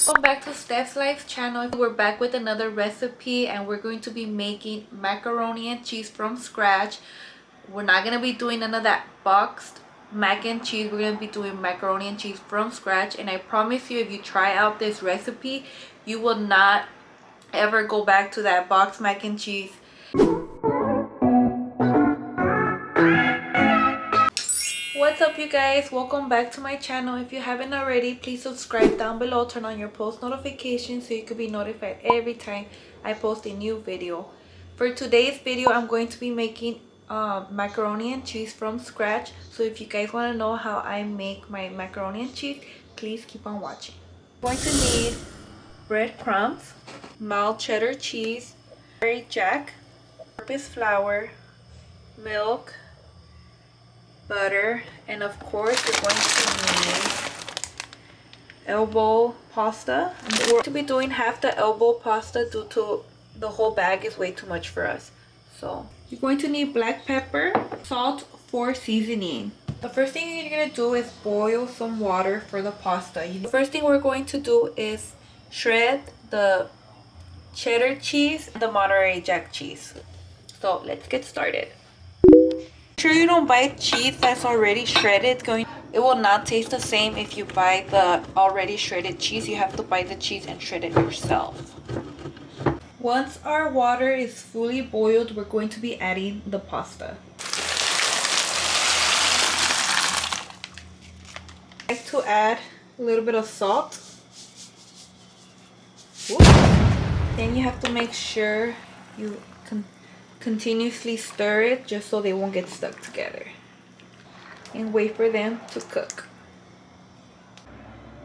Welcome back to Steph's Life channel. We're back with another recipe and we're going to be making macaroni and cheese from scratch. We're not going to be doing none of that boxed mac and cheese. We're going to be doing macaroni and cheese from scratch, and I promise you, if you try out this recipe, you will not ever go back to that boxed mac and cheese. What's up, you guys? Welcome back to my channel. If you haven't already, please subscribe down below, turn on your post notifications so you can be notified every time I post a new video. For today's video, I'm going to be making macaroni and cheese from scratch. So if you guys want to know how I make my macaroni and cheese, please keep on watching. I'm going to need breadcrumbs, mild cheddar cheese, Monterey Jack, all-purpose flour, milk, butter, and of course you're going to need elbow pasta. We're going to be doing half the elbow pasta due to the whole bag is way too much for us. So you're going to need black pepper, salt for seasoning. The first thing you're going to do is boil some water for the pasta. The first thing we're going to do is shred the cheddar cheese and the Monterey Jack cheese. So let's get started. Make sure you don't buy cheese that's already shredded. It will not taste the same if you buy the already shredded cheese. You have to buy the cheese and shred it yourself. Once our water is fully boiled, we're going to be adding the pasta. I like to add a little bit of salt. Then you have to make sure you continuously stir it just so they won't get stuck together, and wait for them to cook.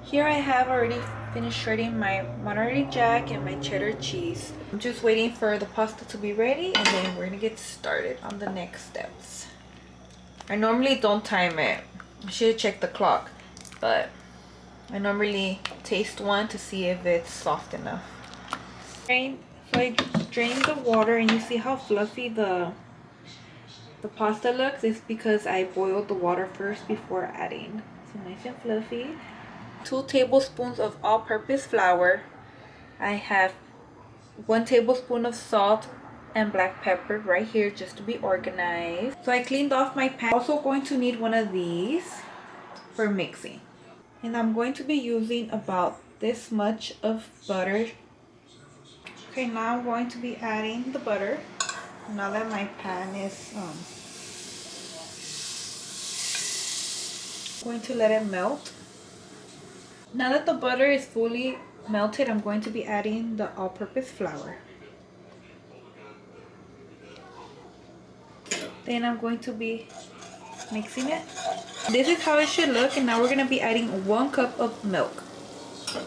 Here I have already finished shredding my Monterey Jack and my cheddar cheese. I'm just waiting for the pasta to be ready, and then we're gonna get started on the next steps. I normally don't time it. I should have checked the clock, but I normally taste one to see if it's soft enough. So I drained the water, and you see how fluffy the pasta looks? It's because I boiled the water first before adding. So nice and fluffy. 2 tablespoons of all-purpose flour. I have 1 tablespoon of salt and black pepper right here just to be organized. So I cleaned off my pan. Also going to need one of these for mixing. And I'm going to be using about this much of butter. Okay, now I'm going to be adding the butter. Now that my pan is going to let it melt. Now that the butter is fully melted, I'm going to be adding the all-purpose flour. Then I'm going to be mixing it. This is how it should look, and now we're going to be adding 1 cup of milk.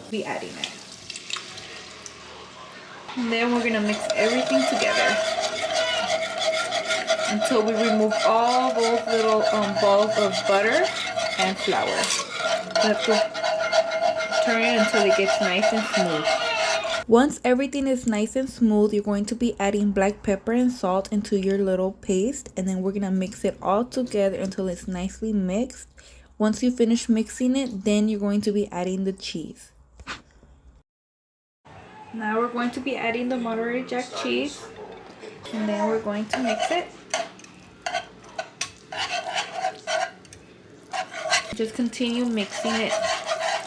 Be adding it. And then we're going to mix everything together until we remove all those little balls of butter and flour. We have to turn it until it gets nice and smooth. Once everything is nice and smooth, you're going to be adding black pepper and salt into your little paste, and then we're going to mix it all together until it's nicely mixed. Once you finish mixing it, then you're going to be adding the cheese. Now we're going to be adding the Monterey Jack cheese, and then we're going to mix it. Just continue mixing it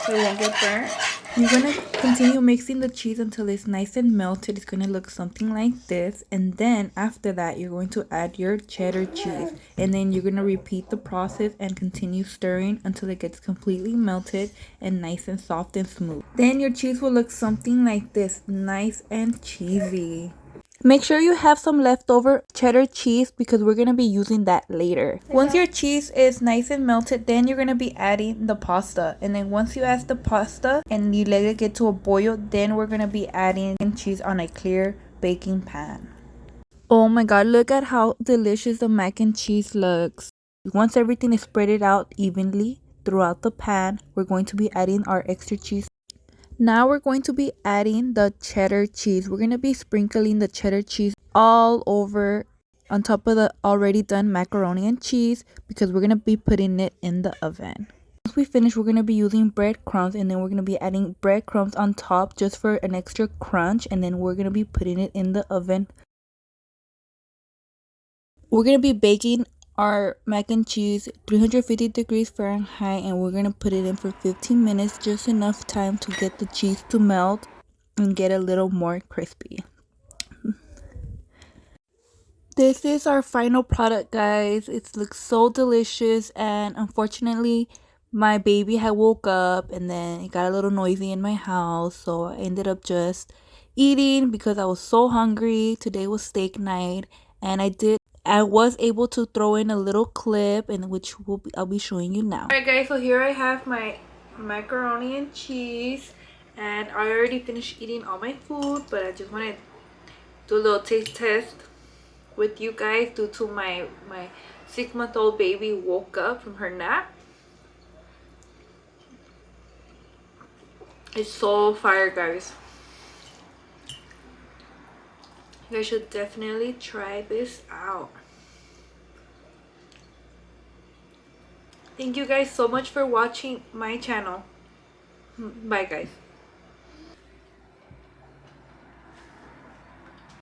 so it won't get burnt. You're going to continue mixing the cheese until it's nice and melted. It's going to look something like this. And then after that, you're going to add your cheddar cheese. And then you're going to repeat the process and continue stirring until it gets completely melted and nice and soft and smooth. Then your cheese will look something like this, nice and cheesy. Make sure you have some leftover cheddar cheese because we're going to be using that later. Once your cheese is nice and melted, then you're going to be adding the pasta. And then once you add the pasta and you let it get to a boil, then we're going to be adding cheese on a clear baking pan. Oh my god, look at how delicious the mac and cheese looks. Once everything is spread out evenly throughout the pan, we're going to be adding our extra cheese. Now we're going to be adding the cheddar cheese. We're going to be sprinkling the cheddar cheese all over on top of the already done macaroni and cheese because we're going to be putting it in the oven. Once we finish, we're going to be using breadcrumbs, and then we're going to be adding breadcrumbs on top just for an extra crunch, and then we're going to be putting it in the oven. We're going to be baking our mac and cheese 350 degrees Fahrenheit, and we're going to put it in for 15 minutes, just enough time to get the cheese to melt and get a little more crispy. This is our final product, guys. It looks so delicious, and unfortunately my baby had woke up and then it got a little noisy in my house, so I ended up just eating because I was so hungry. Today was steak night, and I was able to throw in a little clip, and which I'll be showing you now. Alright guys, so here I have my macaroni and cheese, and I already finished eating all my food, but I just want to do a little taste test with you guys due to my 6-month-old baby woke up from her nap. It's so fire, guys. You guys should definitely try this out. Thank you guys so much for watching my channel. Bye guys.